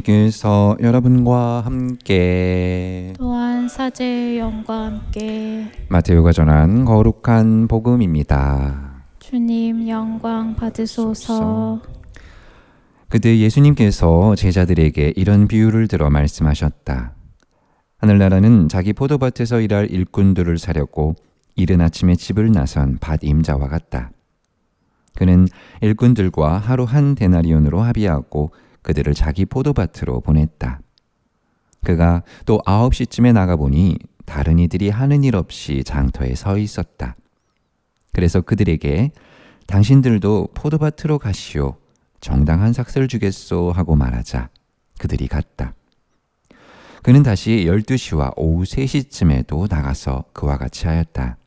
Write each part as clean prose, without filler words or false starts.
주님께서 여러분과 함께 또한 사제의 영과 함께 마테오가 전한 거룩한 복음입니다. 주님 영광 받으소서. 그때 예수님께서 제자들에게 이런 비유를 들어 말씀하셨다. 하늘나라는 자기 포도밭에서 일할 일꾼들을 사려고 이른 아침에 집을 나선 밭 임자와 같다. 그는 일꾼들과 하루 한 데나리온으로 합의하고 그들을 자기 포도밭으로 보냈다. 그가 또 9시쯤에 나가보니 다른 이들이 하는 일 없이 장터에 서 있었다. 그래서 그들에게 당신들도 포도밭으로 가시오. 정당한 삭슬 주겠소 하고 말하자 그들이 갔다. 그는 다시 12시와 오후 3시쯤에도 나가서 그와 같이 하였다.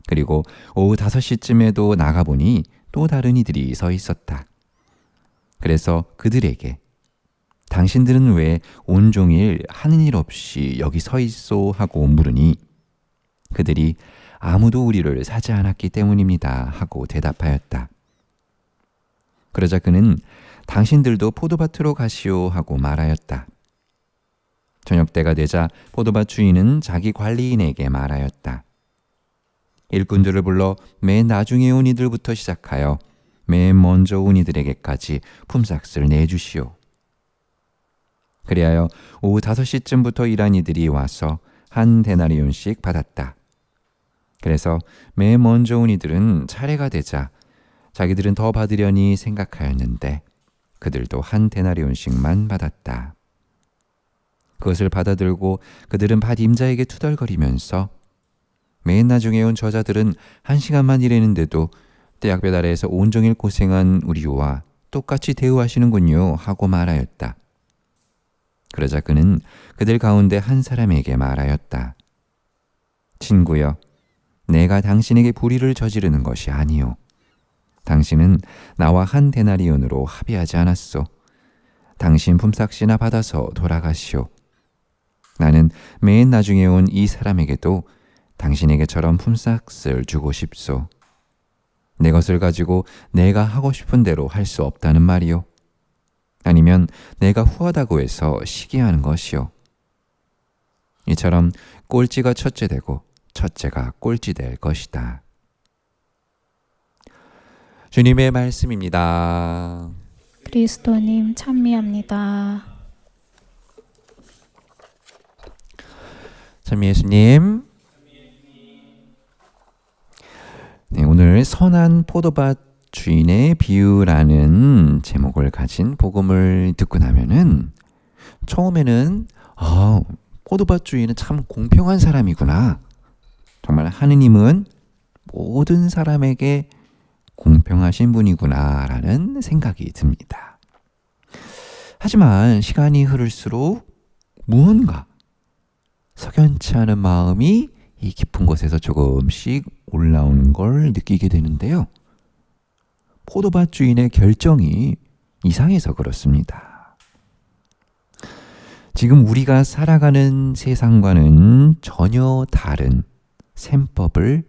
그리고 오후 5시쯤에도 나가보니 또 다른 이들이 서 있었다. 그래서 그들에게 당신들은 왜 온종일 하는 일 없이 여기 서 있소 하고 물으니 그들이 아무도 우리를 사지 않았기 때문입니다 하고 대답하였다. 그러자 그는 당신들도 포도밭으로 가시오 하고 말하였다. 저녁때가 되자 포도밭 주인은 자기 관리인에게 말하였다. 일꾼들을 불러 맨 나중에 온 이들부터 시작하여 맨 먼저 온 이들에게까지 품삯을 내주시오. 그리하여 오후 5시쯤부터 일한 이들이 와서 한 데나리온씩 받았다. 그래서 맨 먼저 온 이들은 차례가 되자 자기들은 더 받으려니 생각하였는데 그들도 한 데나리온씩만 받았다. 그것을 받아들고 그들은 밭 임자에게 투덜거리면서 맨 나중에 온 저자들은 1시간만 일했는데도 대학별 아래에서 온종일 고생한 우리와 똑같이 대우하시는군요 하고 말하였다. 그러자 그는 그들 가운데 한 사람에게 말하였다. 친구여, 내가 당신에게 불의를 저지르는 것이 아니오. 당신은 나와 한 데나리온으로 합의하지 않았소. 당신 품삯이나 받아서 돌아가시오. 나는 맨 나중에 온 이 사람에게도 당신에게처럼 품삯을 주고 싶소. 내 것을 가지고 내가 하고 싶은 대로 할 수 없다는 말이오. 아니면 내가 후하다고 해서 시기하는 것이오. 이처럼 꼴찌가 첫째 되고 첫째가 꼴찌 될 것이다. 주님의 말씀입니다. 그리스도님 찬미합니다. 찬미 예수님. 네, 오늘 선한 포도밭 주인의 비유라는 제목을 가진 복음을 듣고 나면은 처음에는 포도밭 주인은 참 공평한 사람이구나. 정말 하느님은 모든 사람에게 공평하신 분이구나 라는 생각이 듭니다. 하지만 시간이 흐를수록 무언가 석연치 않은 마음이 이 깊은 곳에서 조금씩 올라오는 걸 느끼게 되는데요. 포도밭 주인의 결정이 이상해서 그렇습니다. 지금 우리가 살아가는 세상과는 전혀 다른 셈법을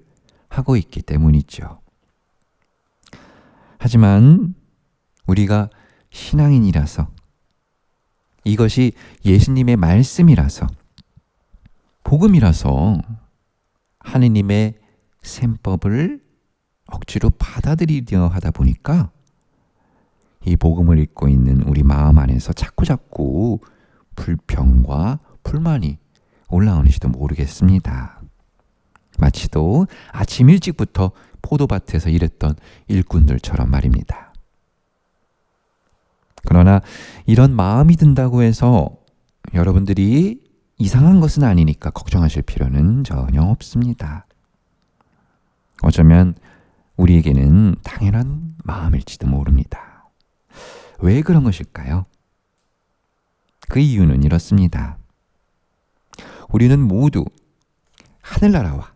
하고 있기 때문이죠. 하지만 우리가 신앙인이라서 이것이 예수님의 말씀이라서 복음이라서 하느님의 셈법을 억지로 받아들이려 하다 보니까 이 복음을 읽고 있는 우리 마음 안에서 자꾸자꾸 불평과 불만이 올라오는지도 모르겠습니다. 마치도 아침 일찍부터 포도밭에서 일했던 일꾼들처럼 말입니다. 그러나 이런 마음이 든다고 해서 여러분들이 이상한 것은 아니니까 걱정하실 필요는 전혀 없습니다. 어쩌면 우리에게는 당연한 마음일지도 모릅니다. 왜 그런 것일까요? 그 이유는 이렇습니다. 우리는 모두 하늘나라와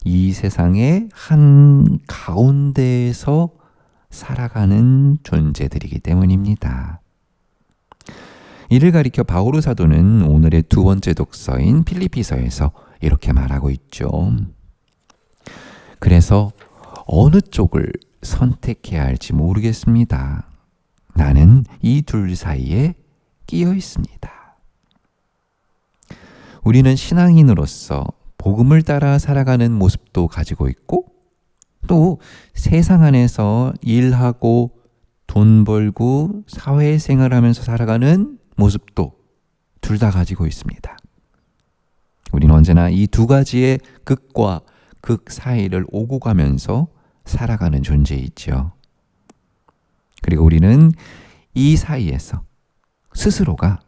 이 세상의 한 가운데에서 살아가는 존재들이기 때문입니다. 이를 가리켜 바오로 사도는 오늘의 두 번째 독서인 필리피서에서 이렇게 말하고 있죠. 그래서 어느 쪽을 선택해야 할지 모르겠습니다. 나는 이 둘 사이에 끼어 있습니다. 우리는 신앙인으로서 복음을 따라 살아가는 모습도 가지고 있고 또 세상 안에서 일하고 돈 벌고 사회생활하면서 살아가는 모습도 둘 다 가지고 있습니다. 우리는 언제나 이 두 가지의 극과 극 사이를 오고 가면서 살아가는 존재이지요. 그리고 우리는 이 사이에서 스스로가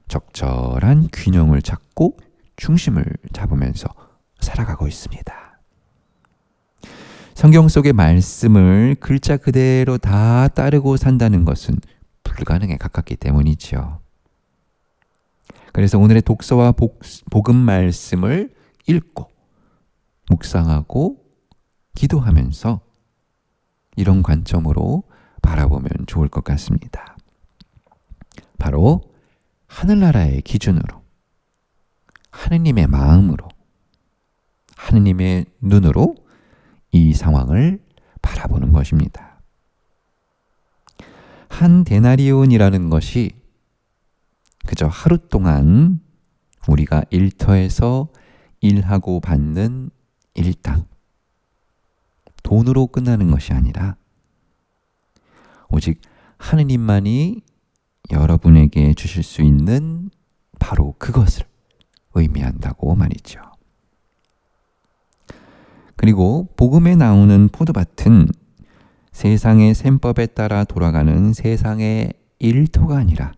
적절한 균형을 찾고 중심을 잡으면서 살아가고 있습니다. 성경 속의 말씀을 글자 그대로 다 따르고 산다는 것은 불가능에 가깝기 때문이지요. 그래서 오늘의 독서와 복음 말씀을 읽고 묵상하고 기도하면서 이런 관점으로 바라보면 좋을 것 같습니다. 바로 하늘나라의 기준으로, 하느님의 마음으로, 하느님의 눈으로 이 상황을 바라보는 것입니다. 한 데나리온이라는 것이 그저 하루 동안 우리가 일터에서 일하고 받는 일당, 돈으로 끝나는 것이 아니라 오직 하느님만이 여러분에게 주실 수 있는 바로 그것을 의미한다고 말이죠. 그리고 복음에 나오는 포도밭은 세상의 셈법에 따라 돌아가는 세상의 일터가 아니라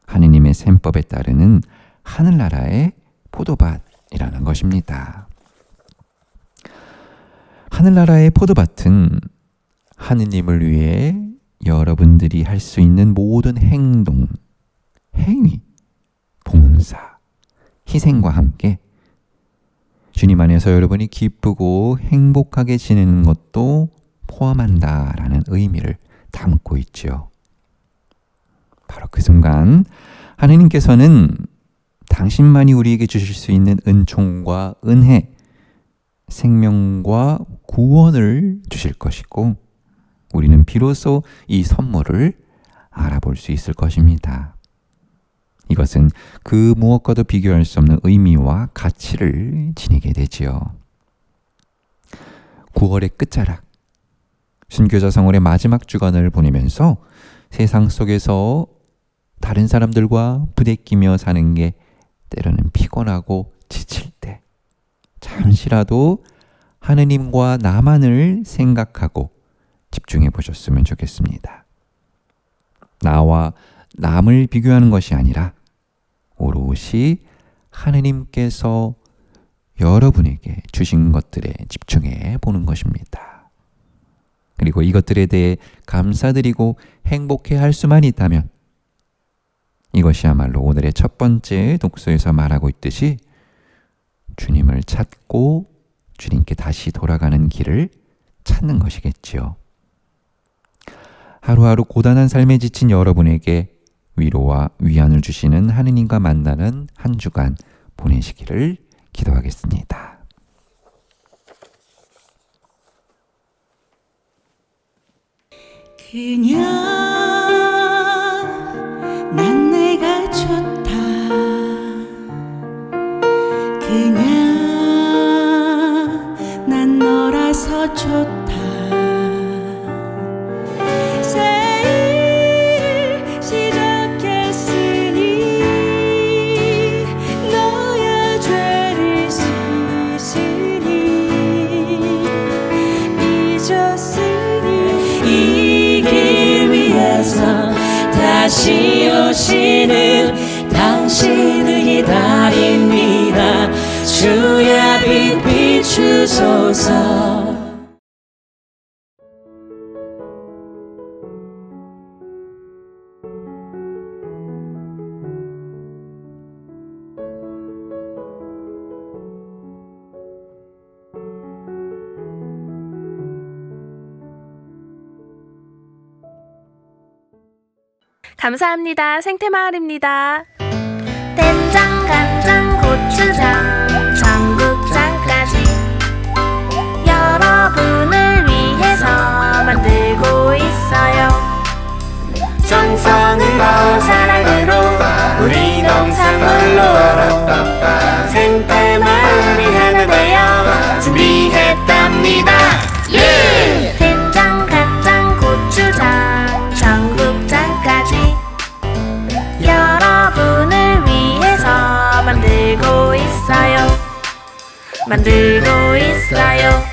하느님의 셈법에 따르는 하늘나라의 포도밭이라는 것입니다. 하늘나라의 포도밭은 하느님을 위해 여러분들이 할 수 있는 모든 행동, 행위, 봉사, 희생과 함께 주님 안에서 여러분이 기쁘고 행복하게 지내는 것도 포함한다라는 의미를 담고 있지요. 바로 그 순간 하느님께서는 당신만이 우리에게 주실 수 있는 은총과 은혜, 생명과 구원을 주실 것이고 우리는 비로소 이 선물을 알아볼 수 있을 것입니다. 이것은 그 무엇과도 비교할 수 없는 의미와 가치를 지니게 되지요. 9월의 끝자락, 순교자 성월의 마지막 주간을 보내면서 세상 속에서 다른 사람들과 부대끼며 사는 게 때로는 피곤하고 지칠 때 잠시라도 하느님과 나만을 생각하고 집중해 보셨으면 좋겠습니다. 나와 남을 비교하는 것이 아니라 오롯이 하느님께서 여러분에게 주신 것들에 집중해 보는 것입니다. 그리고 이것들에 대해 감사드리고 행복해 할 수만 있다면 이것이야말로 오늘의 첫 번째 독서에서 말하고 있듯이 주님을 찾고 주님께 다시 돌아가는 길을 찾는 것이겠지요. 하루하루 고단한 삶에 지친 여러분에게 위로와 위안을 주시는 하느님과 만나는 한 주간 보내시기를 기도하겠습니다. 그냥 난 내가 좋다. 그냥 난 너라서 좋다. 새 시작했으니 너의 죄를 씻으니 잊었으니 이 길 위에서 다시 오시는 당신을 기다립니다. 주의 빛 비추소서. 감사합니다. 생태마을입니다. 된장, 간장, 고추장, 청국장까지 여러분을 위해서 만들고 있어요. 정성으로 사랑으로 있어요. 만들고 있어요.